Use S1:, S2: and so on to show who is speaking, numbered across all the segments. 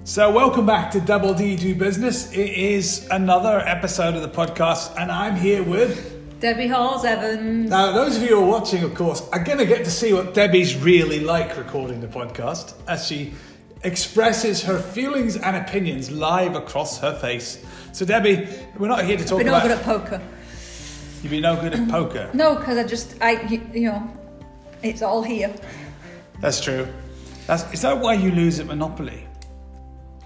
S1: So welcome back to Double D Do Business. It is another episode of the podcast and I'm here with
S2: Debbie Halls-Evans.
S1: Now those of you who are watching, of course, are going to get to see what Debbie's really like recording the podcast as she expresses her feelings and opinions live across her face. So Debbie, we're not here to talk about...
S2: I've been no good at poker.
S1: You've been no good at poker?
S2: No, because it's all here.
S1: That's true. Is that why you lose at Monopoly?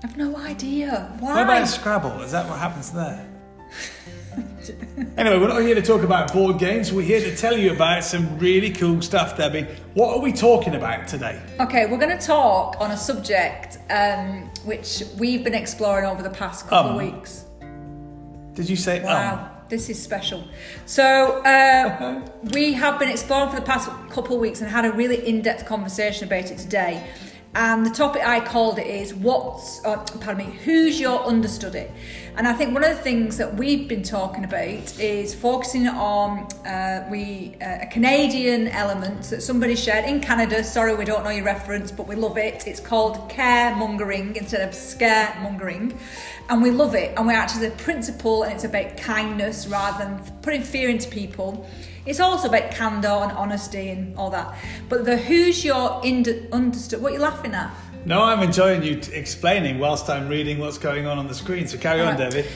S2: I've no idea. Why?
S1: What about Scrabble? Is that what happens there? Anyway, we're not here to talk about board games. We're here to tell you about some really cool stuff, Debbie. What are we talking about today?
S2: Okay, we're going to talk on a subject which we've been exploring over the past couple of weeks.
S1: Did you say
S2: Wow, this is special. So we have been exploring for the past couple of weeks and had a really in-depth conversation about it today. And the topic I called it is who's your understudy? And I think one of the things that we've been talking about is focusing on a Canadian element that somebody shared in Canada. Sorry, we don't know your reference, but we love it. It's called caremongering instead of scaremongering. And we love it. And we actually the principle, and it's about kindness rather than putting fear into people. It's also about candour and honesty and all that. But the who's your understudy? What are you laughing at?
S1: No, I'm enjoying you explaining whilst I'm reading what's going on the screen. So carry on, Debbie.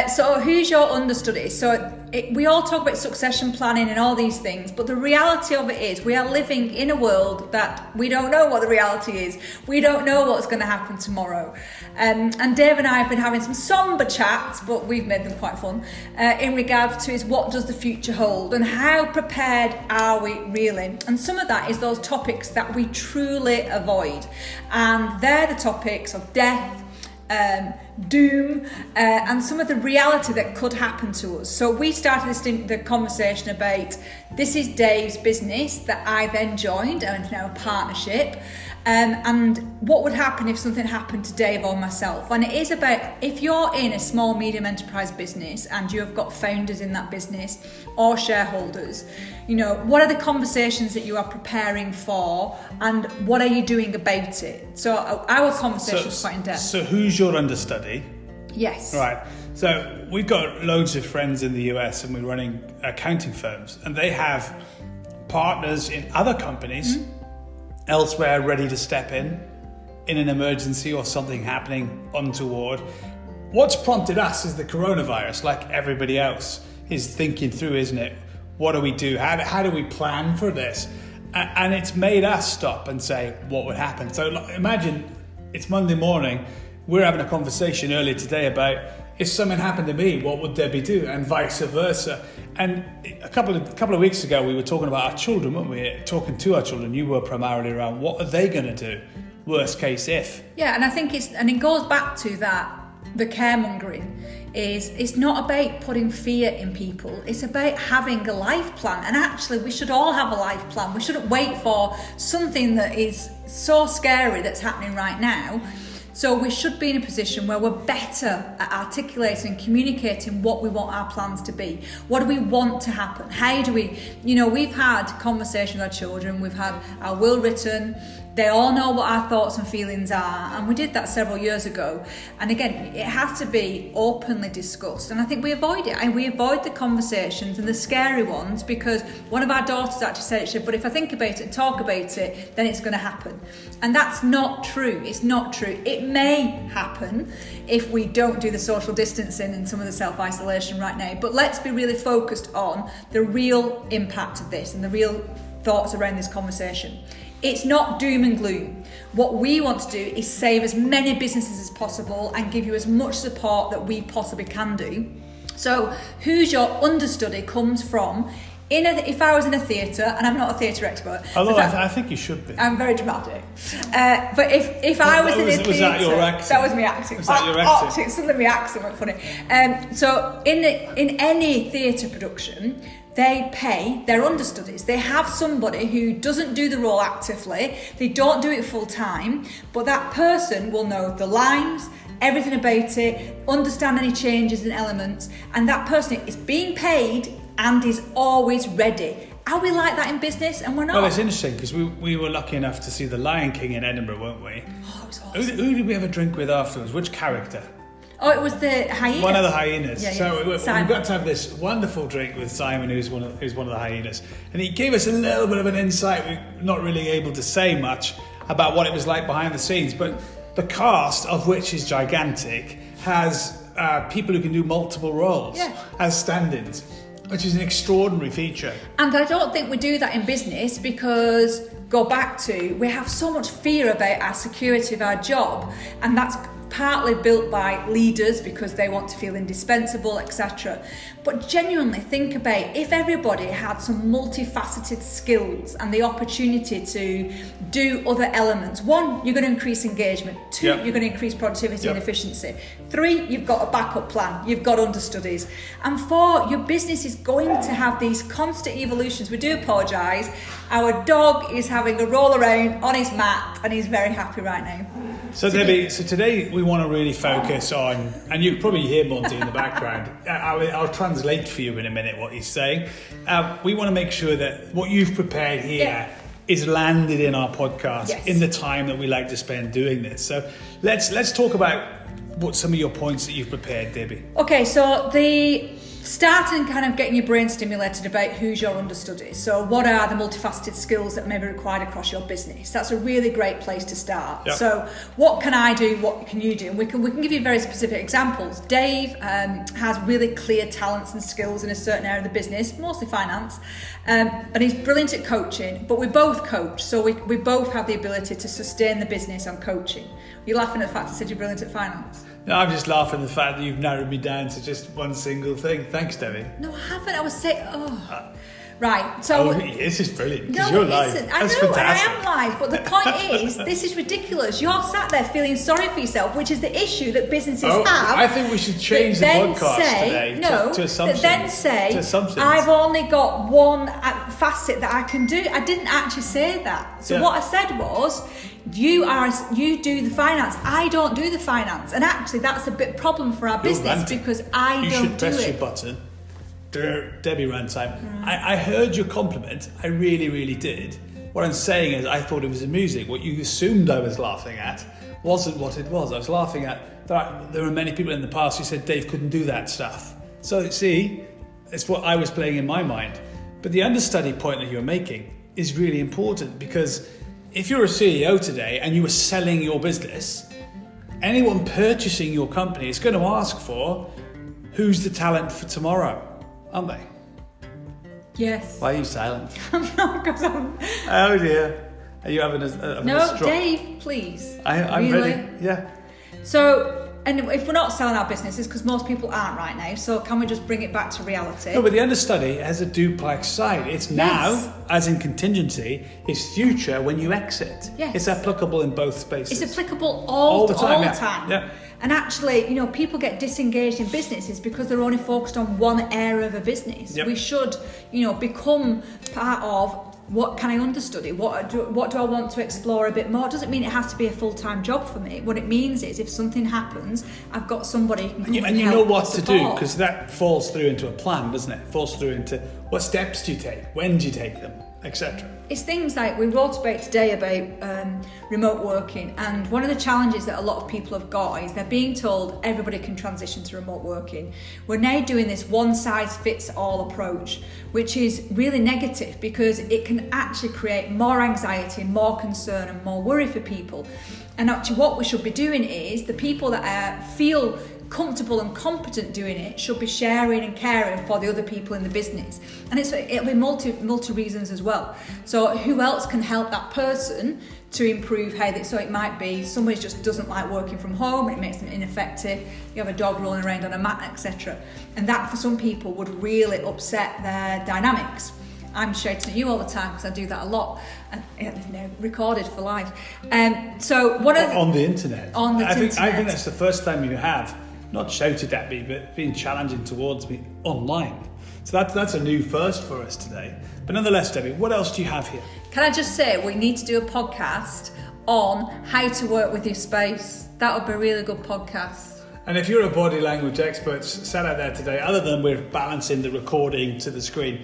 S2: So who's your understudy? So we all talk about succession planning and all these things, but the reality of it is we are living in a world that we don't know what the reality is. We don't know what's going to happen tomorrow. And Dave and I have been having some somber chats, but we've made them quite fun, in regards to is what does the future hold and how prepared are we really? And some of that is those topics that we truly avoid. And they're the topics of death, doom, and some of the reality that could happen to us. So we started the conversation about this is Dave's business that I then joined, and it's now a partnership. And what would happen if something happened to Dave or myself? And it is about if you're in a small, medium enterprise business and you have got founders in that business or shareholders, what are the conversations that you are preparing for and what are you doing about it? So our conversation is quite in depth.
S1: So who's your understudy?
S2: Yes.
S1: Right. So we've got loads of friends in the US and we're running accounting firms and they have partners in other companies elsewhere ready to step in an emergency or something happening untoward. What's prompted us is the coronavirus, like everybody else is thinking through, isn't it? What do we do? How do we plan for this? And it's made us stop and say, what would happen? So imagine it's Monday morning. We're having a conversation earlier today about if something happened to me, what would Debbie do? And vice versa. And a couple of weeks ago, we were talking about our children, weren't we? Talking to our children. You were primarily around what are they going to do? Worst case if. Yeah,
S2: and I think it goes back to that. The caremongering it's not about putting fear in people. It's about having a life plan. And actually, we should all have a life plan. We shouldn't wait for something that is so scary that's happening right now. So we should be in a position where we're better at articulating and communicating what we want our plans to be. What do we want to happen? How do we, we've had conversations with our children, we've had our will written, they all know what our thoughts and feelings are, and we did that several years ago. And again, it has to be openly discussed, and I think we avoid it. And we avoid the conversations and the scary ones because one of our daughters actually said, she said, but if I think about it and talk about it, then it's going to happen. And that's not true. It's not true. It may happen if we don't do the social distancing and some of the self-isolation right now, but let's be really focused on the real impact of this and the real thoughts around this conversation. It's not doom and gloom. What we want to do is save as many businesses as possible and give you as much support that we possibly can do. So who's your understudy comes from, if I was in a theatre, and I'm not a theatre expert.
S1: Although I think you should be.
S2: I'm very dramatic. But if I was in a theatre... Was that your acting? That was me acting.
S1: Was that your acting?
S2: Suddenly my accent went funny. So in any theatre production, they pay their understudies. They have somebody who doesn't do the role actively, they don't do it full time, but that person will know the lines, everything about it, understand any changes and elements, and that person is being paid and is always ready. Are we like that in business? And we're not.
S1: Well, it's interesting because we were lucky enough to see The Lion King in Edinburgh, weren't we?
S2: Oh, it was awesome.
S1: Who did we have a drink with afterwards? Which character?
S2: Oh, it was the hyena.
S1: One of the hyenas.
S2: Yeah,
S1: So we
S2: Simon.
S1: got to have this wonderful drink with Simon, who's one of the hyenas, and he gave us a little bit of an insight. We're not really able to say much about what it was like behind the scenes, but the cast, of which is gigantic, has people who can do multiple roles as stand-ins, which is an extraordinary feature.
S2: And I don't think we do that in business because, go back to, we have so much fear about our security of our job, and that's partly built by leaders because they want to feel indispensable, etc. But genuinely think about if everybody had some multifaceted skills and the opportunity to do other elements. 1, you're going to increase engagement. 2, you're going to increase productivity and efficiency. 3, you've got a backup plan. You've got understudies. And 4, your business is going to have these constant evolutions. We do apologise. Our dog is having a roll around on his mat and he's very happy right now.
S1: So Debbie, so today we want to really focus on, and you can probably hear Monty in the background. I'll translate for you in a minute what he's saying. We want to make sure that what you've prepared here is landed in our podcast in the time that we like to spend doing this. So let's talk about what some of your points that you've prepared, Debbie.
S2: Okay, so the starting kind of getting your brain stimulated about who's your understudy. So what are the multifaceted skills that may be required across your business? That's a really great place to start. Yep. So what can I do? What can you do? And we can give you very specific examples. Dave has really clear talents and skills in a certain area of the business, mostly finance, and he's brilliant at coaching, but we both coach. So we both have the ability to sustain the business on coaching. You're laughing at the fact I said you're brilliant at finance?
S1: No, I'm just laughing at the fact that you've narrowed me down to just one single thing. Thanks, Debbie.
S2: No, I haven't. I was saying, right. So
S1: this is brilliant because
S2: no,
S1: you're live.
S2: I know, fantastic. And I am live. But the point is, this is ridiculous. You're sat there feeling sorry for yourself, which is the issue that businesses have.
S1: I think we should change the podcast today to assumptions.
S2: Then say, I've only got one facet that I can do. I didn't actually say that. So what I said was, you do the finance. I don't do the finance, and actually that's a bit problem for our business because I don't do it.
S1: You should press your button. Debbie ran time. I heard your compliment. I really, really did. What I'm saying is, I thought it was amusing. What you assumed I was laughing at wasn't what it was. I was laughing at that there were many people in the past who said Dave couldn't do that stuff. So see, it's what I was playing in my mind. But the understudy point that you're making is really important because if you're a CEO today and you were selling your business, anyone purchasing your company is going to ask for who's the talent for tomorrow, aren't they?
S2: Yes.
S1: Why are you silent?
S2: I'm not, because I'm...
S1: Oh dear. Are you having a stroke?
S2: No, Dave, please.
S1: I'm
S2: really?
S1: ready. Yeah.
S2: So, and if we're not selling our businesses, because most people aren't right now, so can we just bring it back to reality?
S1: No, but the understudy has a duplex side. It's now, as in contingency, it's future when you exit.
S2: Yes.
S1: It's applicable in both spaces.
S2: It's applicable all the time.
S1: Yeah.
S2: And actually, people get disengaged in businesses because they're only focused on one area of a business. Yep. We should, become part of what can I understudy? What do I want to explore a bit more? It doesn't mean it has to be a full-time job for me. What it means is if something happens, I've got somebody who can come
S1: and you know what to do, because that falls through into a plan, doesn't it? It falls through into what steps do you take, when do you take them, etc. It's
S2: things like we wrote about today about remote working, and one of the challenges that a lot of people have got is they're being told everybody can transition to remote working. We're now doing this one-size-fits-all approach, which is really negative because it can actually create more anxiety, more concern and more worry for people. And actually what we should be doing is the people that feel comfortable and competent doing it should be sharing and caring for the other people in the business, and it'll be multi reasons as well. So who else can help that person to improve so it might be somebody just doesn't like working from home and it makes them ineffective. You have a dog rolling around on a mat, etc., and that for some people would really upset their dynamics. I'm shouting at you all the time because I do that a lot, and it's now recorded for live. So one of
S1: on the internet.
S2: I think
S1: that's the first time you have not shouted at me, but been challenging towards me online. So that's a new first for us today. But nonetheless, Debbie, what else do you have here?
S2: Can I just say we need to do a podcast on how to work with your space? That would be a really good podcast.
S1: And if you're a body language expert sat out there today, other than we're balancing the recording to the screen,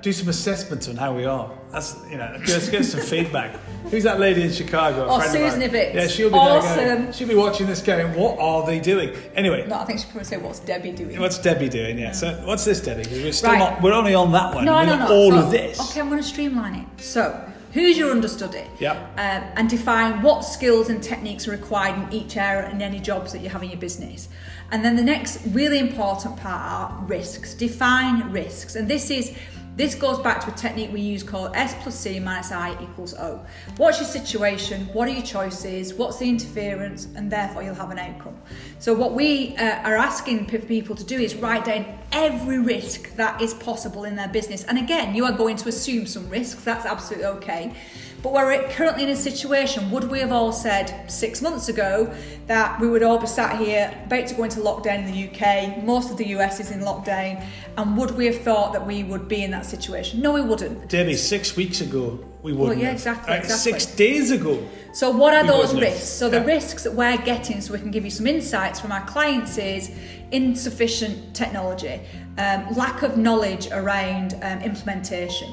S1: do some assessments on how we are. That's, let's get some feedback. Who's that lady in Chicago?
S2: Oh, Susan Ibbott.
S1: Yeah, she'll be
S2: awesome.
S1: there going, she'll be watching this going, what are they doing? Anyway.
S2: No, I think she'll probably say, what's Debbie doing?
S1: What's Debbie doing, yeah. So what's this, Debbie? Because we're only on that one.
S2: No.
S1: All of this.
S2: Okay, I'm going to streamline it. So, who's your understudy?
S1: Yeah.
S2: And define what skills and techniques are required in each area and any jobs that you have in your business. And then the next really important part are risks. Define risks. And this goes back to a technique we use called S+C minus I equals O. What's your situation? What are your choices? What's the interference? And therefore you'll have an outcome. So what we are asking people to do is write down every risk that is possible in their business. And again, you are going to assume some risks. That's absolutely okay. But we're currently in a situation, would we have all said 6 months ago that we would all be sat here about to go into lockdown in the UK, most of the US is in lockdown, and would we have thought that we would be in that situation? No, we wouldn't.
S1: Debbie, 6 weeks ago, we wouldn't.
S2: Well, yeah, exactly.
S1: 6 days ago.
S2: So what are those risks? So the risks that we're getting, so we can give you some insights from our clients, is insufficient technology, lack of knowledge around implementation,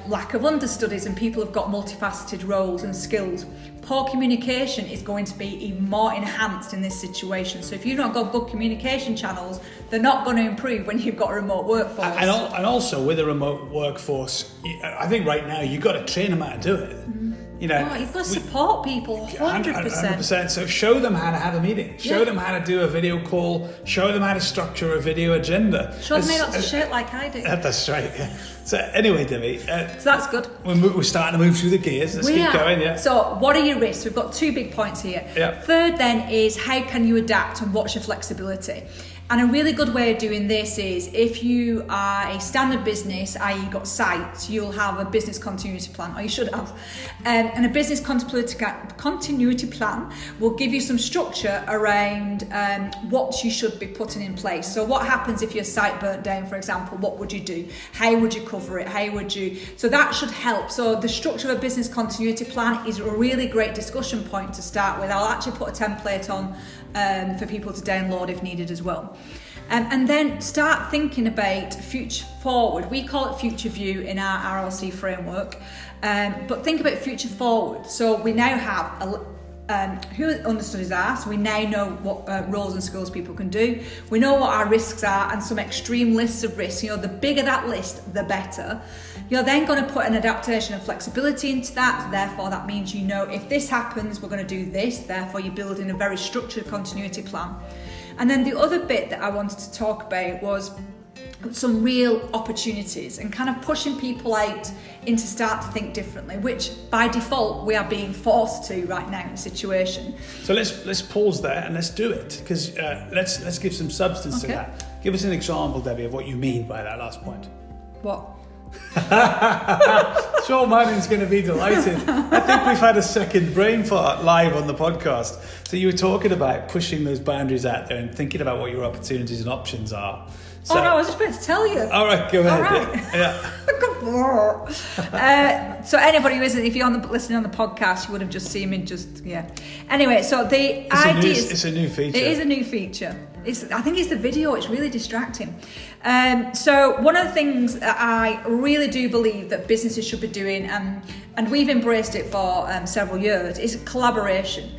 S2: lack of understudies and people have got multifaceted roles and skills. Poor communication is going to be even more enhanced in this situation. So if you've not got good communication channels, they're not going to improve when you've got a remote workforce.
S1: And also with a remote workforce, I think right now you've got to train them how to do it.
S2: You've got to support people 100%.
S1: 100%. So show them how to have a meeting. Show them how to do a video call. Show them how to structure a video agenda.
S2: Show them how to shit like I do.
S1: That's right. Yeah. So anyway, Debbie.
S2: So that's good.
S1: We're starting to move through the gears. Let's keep going. Yeah.
S2: So what are your risks? We've got 2 big points here.
S1: Yeah.
S2: Third then is how can you adapt and what's your flexibility? And a really good way of doing this is if you are a standard business, i.e. you've got sites, you'll have a business continuity plan, or you should have. And a business continuity plan will give you some structure around what you should be putting in place. So what happens if your site burnt down, for example? What would you do? How would you cover it? How would you? So that should help. So the structure of a business continuity plan is a really great discussion point to start with. I'll actually put a template on for people to download if needed as well. And then start thinking about future forward. We call it future view in our RLC framework, but think about future forward. So we now have who understudies are, so we now know what roles and skills people can do. We know what our risks are and some extreme lists of risks. The bigger that list, the better. You're then going to put an adaptation and flexibility into that. Therefore, that means if this happens, we're going to do this. Therefore, you're building a very structured continuity plan. And then the other bit that I wanted to talk about was some real opportunities and kind of pushing people out into start to think differently, which by default we are being forced to right now in the situation.
S1: So let's pause there and let's do it, because let's give some substance to that. Give us an example, Debbie, of what you mean by that last point.
S2: What?
S1: Sean Manning's going to be delighted. I think we've had a second brain fart live on the podcast. So you were talking about pushing those boundaries out there and thinking about what your opportunities and options are. So,
S2: I was just about to tell you.
S1: All right, go ahead.
S2: All right. Yeah. So anybody who isn't, if you're listening on the podcast, you would have just seen me Anyway, so the idea is...
S1: It's a new feature.
S2: It is a new feature. I think it's the video. It's really distracting. So one of the things that I really do believe that businesses should be doing, and we've embraced it for several years, is collaboration.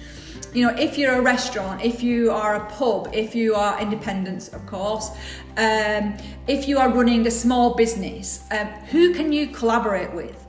S2: If you're a restaurant, if you are a pub, if you are independent, of course, if you are running a small business, who can you collaborate with?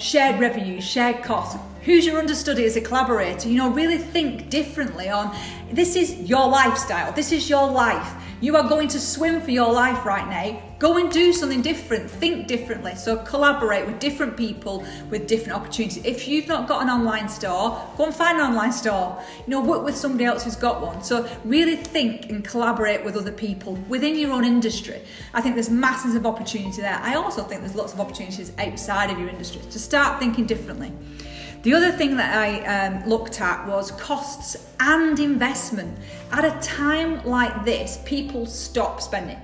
S2: Shared revenue, shared costs. Who's your understudy as a collaborator? Really think differently on, this is your lifestyle, this is your life. You are going to swim for your life right now. Go and do something different, think differently. So collaborate with different people with different opportunities. If you've not got an online store, go and find an online store. Work with somebody else who's got one. So really think and collaborate with other people within your own industry. I think there's masses of opportunity there. I also think there's lots of opportunities outside of your industry to start thinking differently. The other thing that I looked at was costs and investment. At a time like this, people stop spending.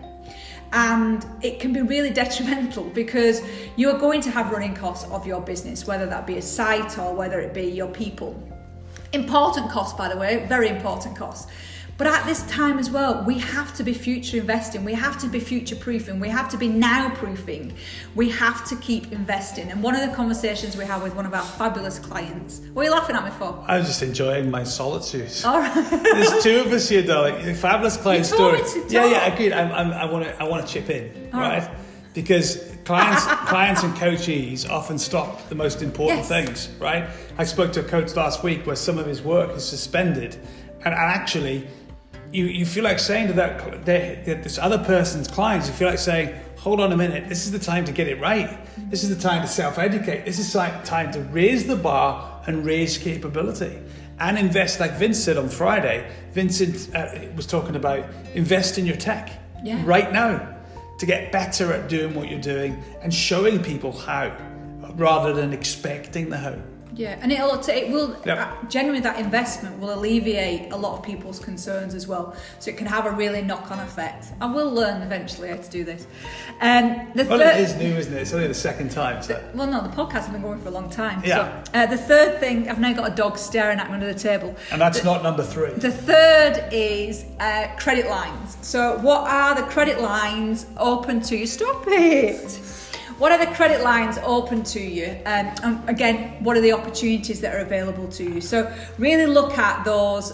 S2: And it can be really detrimental because you are going to have running costs of your business, whether that be a site or whether it be your people. Important costs, by the way, very important costs. But at this time as well, we have to be future investing. We have to be future proofing. We have to be now proofing. We have to keep investing. And one of the conversations we had with one of our fabulous clients. What are you laughing at me for?
S1: I was just enjoying my solitude.
S2: All right.
S1: There's two of us here, darling. Fabulous client
S2: You told
S1: story.
S2: me to talk.
S1: Yeah, agreed. I want to chip in,
S2: All
S1: right? Because clients and coachees often stop the most important things, right? I spoke to a coach last week where some of his work is suspended, and actually, you feel like saying to this other person's clients, you feel like saying, hold on a minute, this is the time to get it right. This is the time to self-educate. This is time to raise the bar and raise capability and invest, like Vince said on Friday. Vincent was talking about invest in your tech right now to get better at doing what you're doing and showing people how rather than expecting the how.
S2: Yeah, and it will generally, that investment will alleviate a lot of people's concerns as well. So it can have a really knock-on effect. I will learn eventually how to do this.
S1: It is new, isn't it? It's only the second time. So.
S2: Well, no, the podcast has been going for a long time.
S1: Yeah.
S2: So, the third thing, I've now got a dog staring at me under the table.
S1: And that's not number 3.
S2: The third is credit lines. So what are the credit lines open to you? Stop it. What are the credit lines open to you? And again, what are the opportunities that are available to you? So really look at those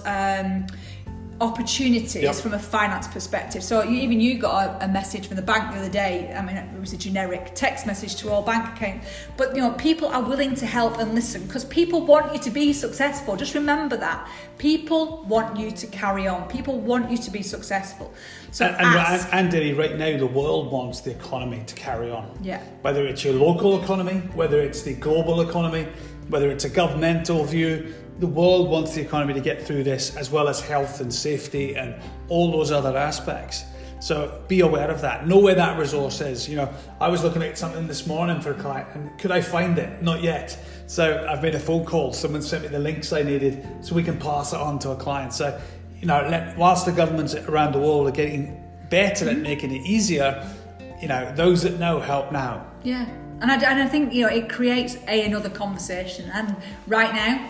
S2: opportunities from a finance perspective. So you got a message from the bank the other day. I mean, it was a generic text message to all bank accounts, but people are willing to help and listen because people want you to be successful. Just remember that people want you to carry on. People want you to be successful. So
S1: and Dilly, right now the world wants the economy to carry on.
S2: Yeah.
S1: Whether it's your local economy, whether it's the global economy, whether it's a governmental view. The world wants the economy to get through this, as well as health and safety and all those other aspects. So be aware of that. Know where that resource is. I was looking at something this morning for a client, and could I find it? Not yet. So I've made a phone call. Someone sent me the links I needed, so we can pass it on to a client. So, whilst the governments around the world are getting better at making it easier, those that know help now.
S2: Yeah, and I think it creates another conversation. And right now,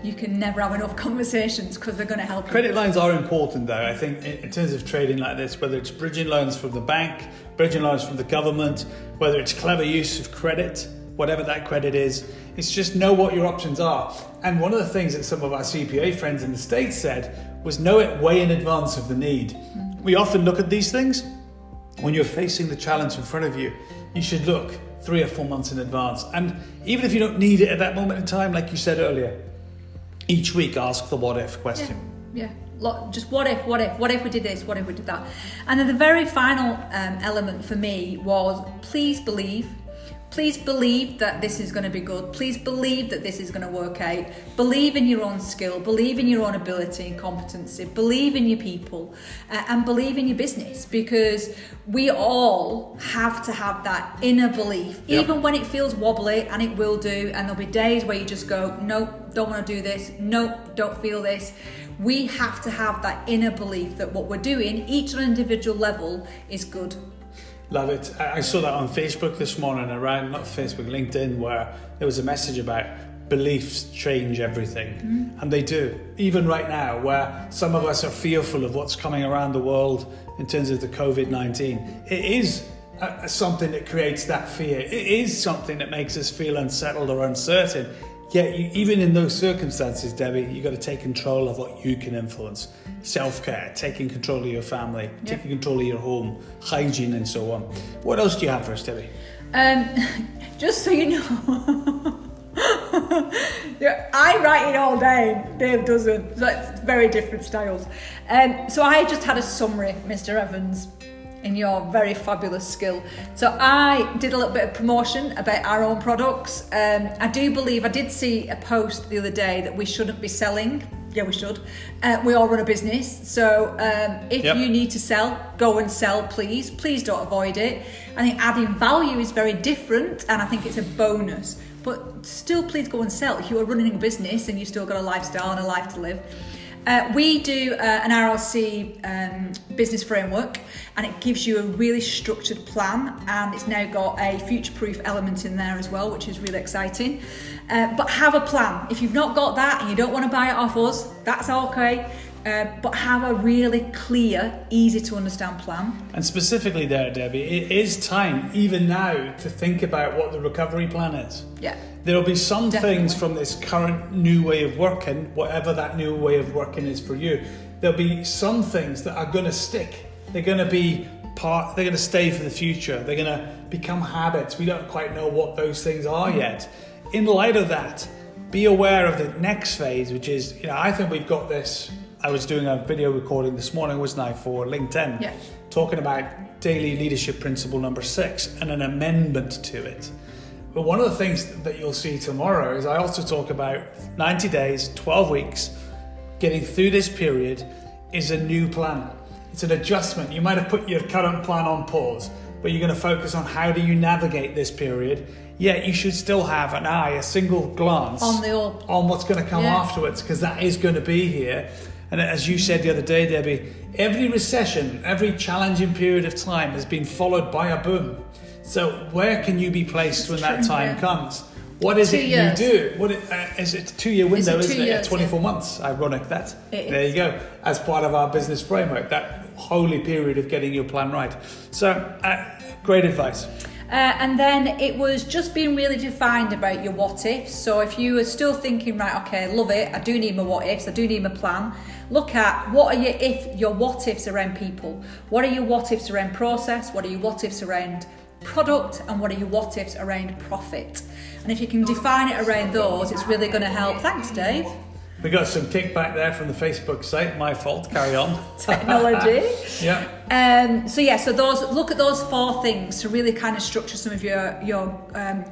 S2: you can never have enough conversations because they're going to help you.
S1: Credit lines are important though, I think, in terms of trading like this, whether it's bridging loans from the bank, bridging loans from the government, whether it's clever use of credit, whatever that credit is, it's just know what your options are. And one of the things that some of our CPA friends in the States said was know it way in advance of the need. We often look at these things. When you're facing the challenge in front of you, you should look 3 or 4 months in advance. And even if you don't need it at that moment in time, like you said earlier, each week ask the what if question.
S2: Yeah. Just what if we did this, what if we did that. And then the very final element for me was please believe that this is going to be good. Please believe that this is going to work out. Believe in your own skill, believe in your own ability and competency, believe in your people, and believe in your business, because we all have to have that inner belief, even when it feels wobbly, and it will do, and there'll be days where you just go, nope, don't want to do this, nope, don't feel this. We have to have that inner belief that what we're doing, each on an individual level, is good.
S1: Love it. I saw that on Facebook this morning, around, not Facebook, LinkedIn, where there was a message about beliefs change everything. And they do. Even right now, where some of us are fearful of what's coming around the world in terms of the COVID-19, it is something that creates that fear. It is something that makes us feel unsettled or uncertain. Yet, even in those circumstances, Debbie, you've got to take control of what you can influence. Self-care, taking control of your family, taking control of your home, hygiene and so on. What else do you have for us, Debbie?
S2: Just so you know, I write it all down, Dave doesn't. That's very different styles. So I just had a summary, Mr. Evans, in your very fabulous skill. So I did a little bit of promotion about our own products. I did see a post the other day that we shouldn't be selling. Yeah, we should. We all run a business. So if you need to sell, go and sell, please. Please don't avoid it. I think adding value is very different, and I think it's a bonus. But still, please go and sell. If you are running a business and you've still got a lifestyle and a life to live. We do an RLC business framework, and it gives you a really structured plan, and it's now got a future-proof element in there as well, which is really exciting. But have a plan. If you've not got that and you don't want to buy it off us, that's okay. but have a really clear, easy to understand plan.
S1: And specifically there, Debbie, it is time, even now, to think about what the recovery plan is.
S2: Yeah.
S1: There'll be some
S2: Definitely.
S1: things from this current new way of working, whatever that new way of working is for you. There'll be some things that are going to stick. They're going to be they're going to stay for the future. They're going to become habits. We don't quite know what those things are yet. In light of that, be aware of the next phase, which is, I think we've got this. I was doing a video recording this morning, wasn't I, for LinkedIn, talking about daily leadership principle number 6 and an amendment to it. But one of the things that you'll see tomorrow is I also talk about 90 days, 12 weeks, getting through this period is a new plan. It's an adjustment. You might have put your current plan on pause, but you're going to focus on how do you navigate this period. Yet you should still have an eye, a single glance on what's going to come afterwards, because that is going to be here. And as you said the other day, Debbie, every recession, every challenging period of time has been followed by a boom. So where can you be placed when that time comes? What is it you do? Is it a 2-year window, isn't it? 24 months. Ironic that. There you go. As part of our business framework, that holy period of getting your plan right. So great advice.
S2: And then it was just being really defined about your what ifs. So if you are still thinking, right, okay, love it, I do need my what ifs, I do need my plan, look at what are your what ifs around people, what are your what ifs around process, what are your what ifs around product, and what are your what ifs around profit. And if you can define it around those, it's really going to help. Thanks, Dave.
S1: We got some kickback there from the Facebook site. My fault. Carry on.
S2: Technology.
S1: Yeah.
S2: So look at those 4 things to really kind of structure some of your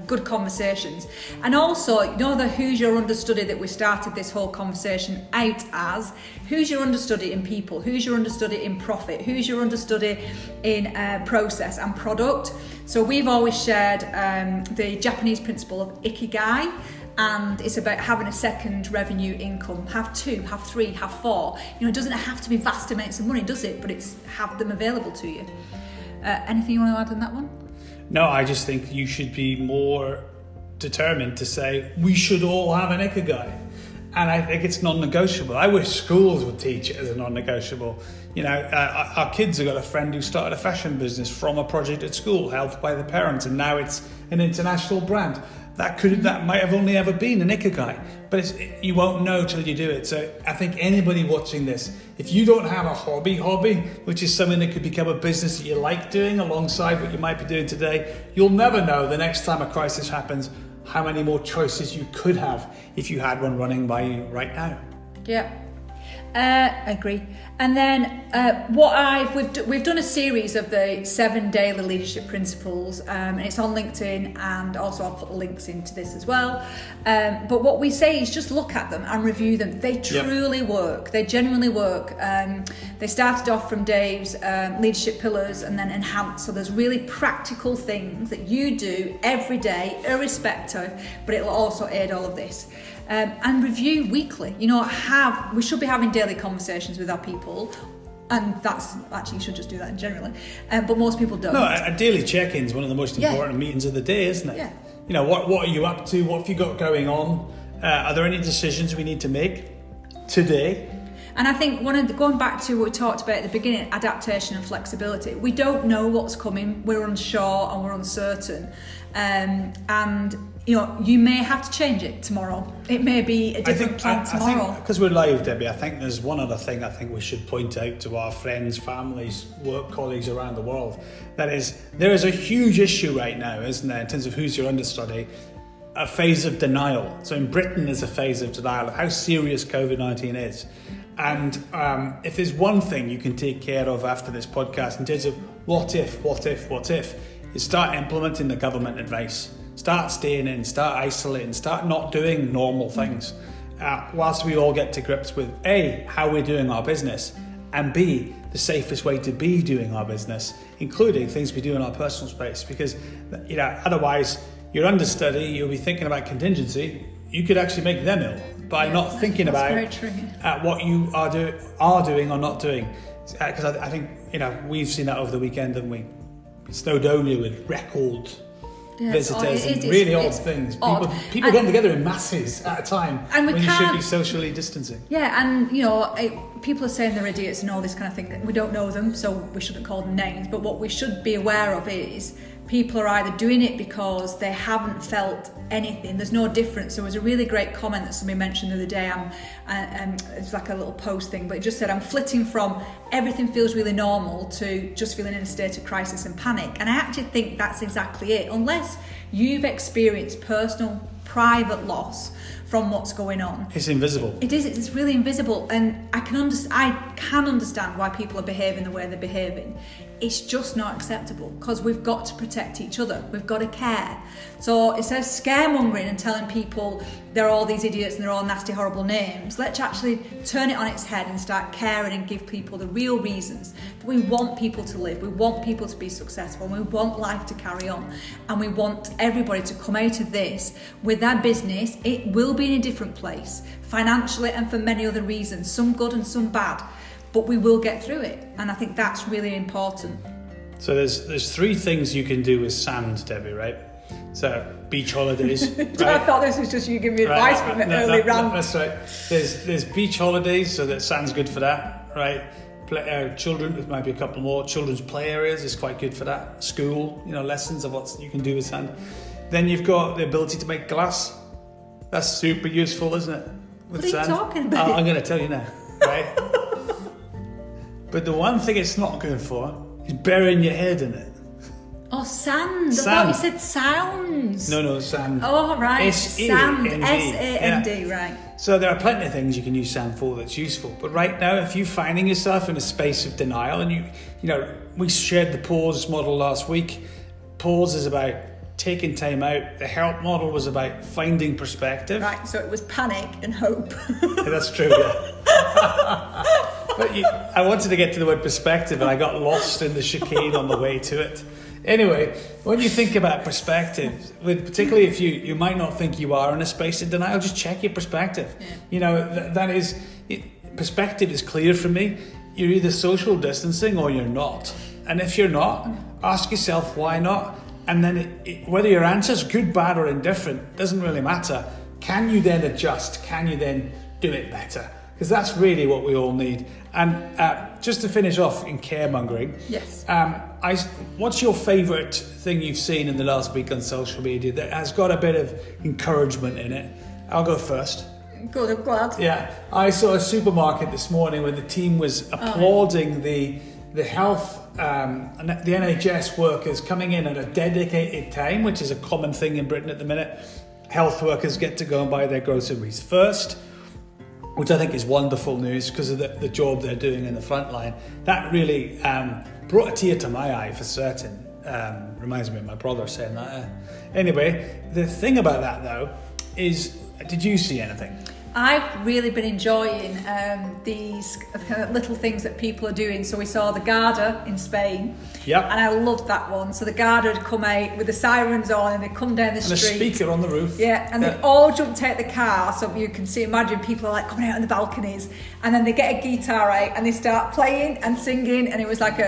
S2: good conversations. And also, the who's your understudy that we started this whole conversation out as. Who's your understudy in people? Who's your understudy in profit? Who's your understudy in process and product? So we've always shared the Japanese principle of ikigai. And it's about having a second revenue income. Have 2, have 3, have 4. It doesn't have to be vast amounts of money, does it? But it's have them available to you. Anything you want to add on that one?
S1: No, I just think you should be more determined to say we should all have an ikigai. And I think it's non-negotiable. I wish schools would teach it as a non-negotiable. Our kids have got a friend who started a fashion business from a project at school, helped by the parents, and now it's an international brand. That might have only ever been an ikigai, but you won't know till you do it. So I think anybody watching this, if you don't have a hobby, which is something that could become a business that you like doing alongside what you might be doing today, you'll never know the next time a crisis happens how many more choices you could have if you had one running by you right now.
S2: Yeah. Agree. And then we've done a series of the 7 daily leadership principles, and it's on LinkedIn, and also I'll put the links into this as well. But what we say is just look at them and review them. They truly work. They genuinely work. They started off from Dave's leadership pillars and then enhanced. So there's really practical things that you do every day, irrespective, but it'll also aid all of this. And review weekly. We should be having daily conversations with our people, and that's actually, you should just do that in generally. But most people don't.
S1: No, a daily check-in is one of the most important meetings of the day, isn't it?
S2: Yeah.
S1: What are you up to? What have you got going on? Are there any decisions we need to make today?
S2: And I think going back to what we talked about at the beginning, adaptation and flexibility. We don't know what's coming. We're unsure and we're uncertain. And you may have to change it tomorrow. It may be a different plan tomorrow.
S1: I think, because we're live, Debbie, I think there's one other thing I think we should point out to our friends, families, work colleagues around the world. That is, there is a huge issue right now, isn't there, in terms of who's your understudy, a phase of denial. So in Britain, there's a phase of denial of how serious COVID-19 is. And if there's one thing you can take care of after this podcast in terms of what if, is start implementing the government advice. Start staying in, start isolating, start not doing normal things. Whilst we all get to grips with A, how we're doing our business, and B, the safest way to be doing our business, including things we do in our personal space. Because otherwise, your understudy, you'll be thinking about contingency, you could actually make them ill by not thinking about what you are doing or not doing. Because I think we've seen that over the weekend, haven't we? Snowdonia with record visitors,
S2: it's
S1: and really odd
S2: it's
S1: things.
S2: odd.
S1: People getting together in masses at a time
S2: And
S1: when you should be socially distancing.
S2: Yeah, and people are saying they're idiots and all this kind of thing. We don't know them, so we shouldn't call them names. But what we should be aware of is people are either doing it because they haven't felt anything. There's no difference. There was a really great comment that somebody mentioned the other day. It's like a little post thing, but it just said, I'm flitting from everything feels really normal to just feeling in a state of crisis and panic. And I actually think that's exactly it. Unless you've experienced personal, private loss from what's going on.
S1: It's invisible.
S2: It is. It's really invisible, and I can understand why people are behaving the way they're behaving. It's just not acceptable because we've got to protect each other. We've got to care. So instead of scaremongering and telling people they're all these idiots and they're all nasty, horrible names, let's actually turn it on its head and start caring and give people the real reasons that we want people to live. We want people to be successful. And we want life to carry on, and we want everybody to come out of this with their business. It will be in a different place financially and for many other reasons, some good and some bad. But we will get through it, and I think that's really important.
S1: So there's 3 things you can do with sand, Debbie, right? So beach holidays. Right?
S2: I thought this was just you giving me advice from an early rant.
S1: That's right. There's beach holidays, so that sand's good for that, right? Children, there might be a couple more. Children's play areas is quite good for that. School, lessons of what you can do with sand. Then you've got the ability to make glass. That's super useful, isn't it? With
S2: what are
S1: sand.
S2: You talking about?
S1: I'm going to tell you now, right? But the one thing it's not good for is burying your head in it.
S2: Oh, sand.
S1: Sand.
S2: I thought you said sounds.
S1: No, sand.
S2: Oh, right. Sand.
S1: S-A-N-D.
S2: S-A-N-D, right.
S1: So there are plenty of things you can use sand for that's useful. But right now, if you're finding yourself in a space of denial, and we shared the pause model last week. Pause is about taking time out. The help model was about finding perspective.
S2: Right, so it was panic and hope.
S1: Yeah, that's true, yeah. But I wanted to get to the word perspective, and I got lost in the chicane on the way to it. Anyway, when you think about perspective, particularly if you might not think you are in a space of denial, just check your perspective. Yeah. That is, perspective is clear for me. You're either social distancing or you're not. And if you're not, ask yourself why not. And then whether your answer's good, bad, or indifferent doesn't really matter. Can you then adjust? Can you then do it better? Because that's really what we all need. And just to finish off in caremongering,
S2: yes.
S1: What's your favourite thing you've seen in the last week on social media that has got a bit of encouragement in it? I'll go first.
S2: Good, I'm glad.
S1: Yeah, I saw a supermarket this morning where the team was applauding the health and the NHS workers coming in at a dedicated time, which is a common thing in Britain at the minute. Health workers get to go and buy their groceries first, which I think is wonderful news because of the job they're doing in the front line. That really brought a tear to my eye for certain. Reminds me of my brother saying that. Anyway, the thing about that though is, did you see anything?
S2: I've really been enjoying these kind of little things that people are doing. So we saw the Garda in Spain,
S1: and
S2: I loved that one. So the Garda had come out with the sirens on, and they come down the street.
S1: And a speaker on the roof.
S2: Yeah, they all jumped out the car. So you can imagine people are like coming out on the balconies, and then they get a guitar out and they start playing and singing, and it was like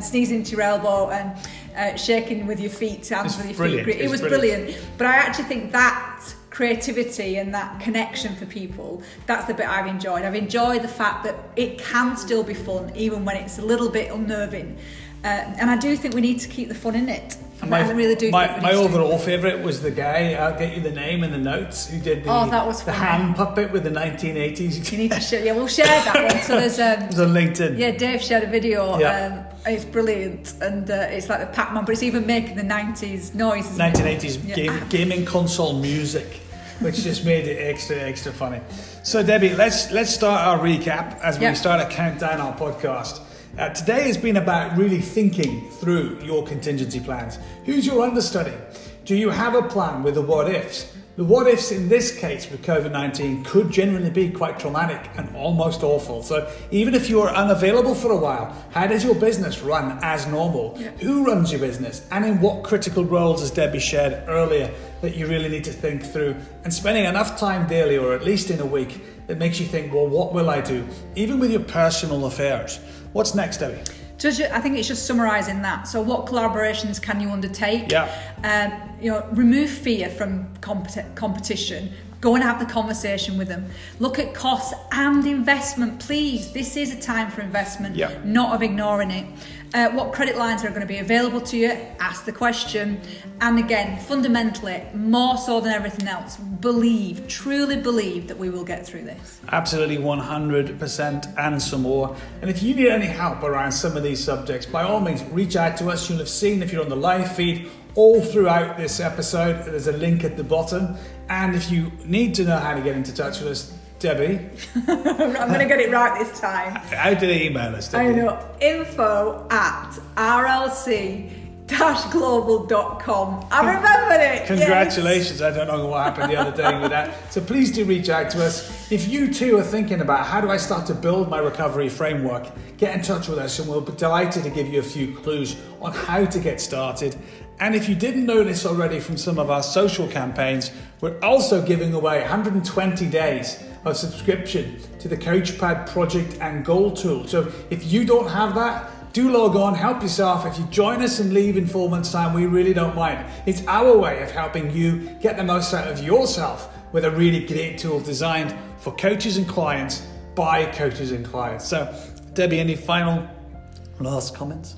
S2: sneezing to your elbow and shaking with your feet, hands with your feet. It was brilliant. But I actually think that creativity and that connection for people, that's the bit I've enjoyed. I've enjoyed the fact that it can still be fun even when it's a little bit unnerving, and I do think we need to keep the fun in it.
S1: My overall favourite was the guy, I'll get you the name in the notes, who did the hand puppet with the 1980s.
S2: You need to share. We'll share that one. So there's
S1: it was on LinkedIn.
S2: Yeah, Dave shared a video. It's brilliant, and it's like the Pac-Man, but it's even making the 90s noise.
S1: 1980s gaming console music, which just made it extra funny. So Debbie, let's start our recap as we start to count down our podcast. Today has been about really thinking through your contingency plans. Who's your understudy? Do you have a plan with the what ifs? The what ifs in this case with COVID-19 could generally be quite traumatic and almost awful. So even if you are unavailable for a while, how does your business run as normal? Yeah. Who runs your business? And in what critical roles, as Debbie shared earlier, that you really need to think through, and spending enough time daily, or at least in a week, that makes you think, well, what will I do? Even with your personal affairs. What's next, Debbie?
S2: I think it's just summarising that. So what collaborations can you undertake?
S1: Yeah.
S2: Remove fear from competition. Go and have the conversation with them. Look at costs and investment, please. This is a time for investment, not of ignoring it. What credit lines are going to be available to you? Ask the question. And again, fundamentally, more so than everything else, truly believe that we will get through this.
S1: Absolutely, 100% and some more. And if you need any help around some of these subjects, by all means, reach out to us. You'll have seen if you're on the live feed, all throughout this episode, there's a link at the bottom. And if you need to know how to get into touch with us, Debbie.
S2: I'm going to get it right this time.
S1: How do they email us, Debbie?
S2: I know. info@rlc-global.com. I remembered it.
S1: Congratulations. Yes. I don't know what happened the other day with that. So please do reach out to us. If you too are thinking about how do I start to build my recovery framework, get in touch with us and we'll be delighted to give you a few clues on how to get started. And if you didn't know this already from some of our social campaigns, we're also giving away 120 days of subscription to the CoachPad Project and Goal Tool. So if you don't have that, do log on, help yourself. If you join us and leave in 4 months' time, we really don't mind. It's our way of helping you get the most out of yourself with a really great tool designed for coaches and clients by coaches and clients. So, Debbie, any final last comments?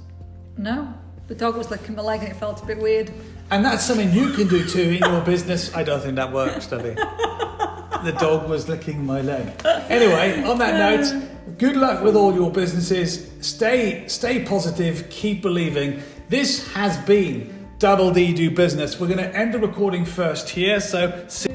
S2: No. The dog was licking my leg and it felt a bit weird.
S1: And that's something you can do too in your business. I don't think that works, Debbie. The dog was licking my leg. Anyway, on that note, good luck with all your businesses. Stay positive, keep believing. This has been Double D Do Business. We're going to end the recording first here, so see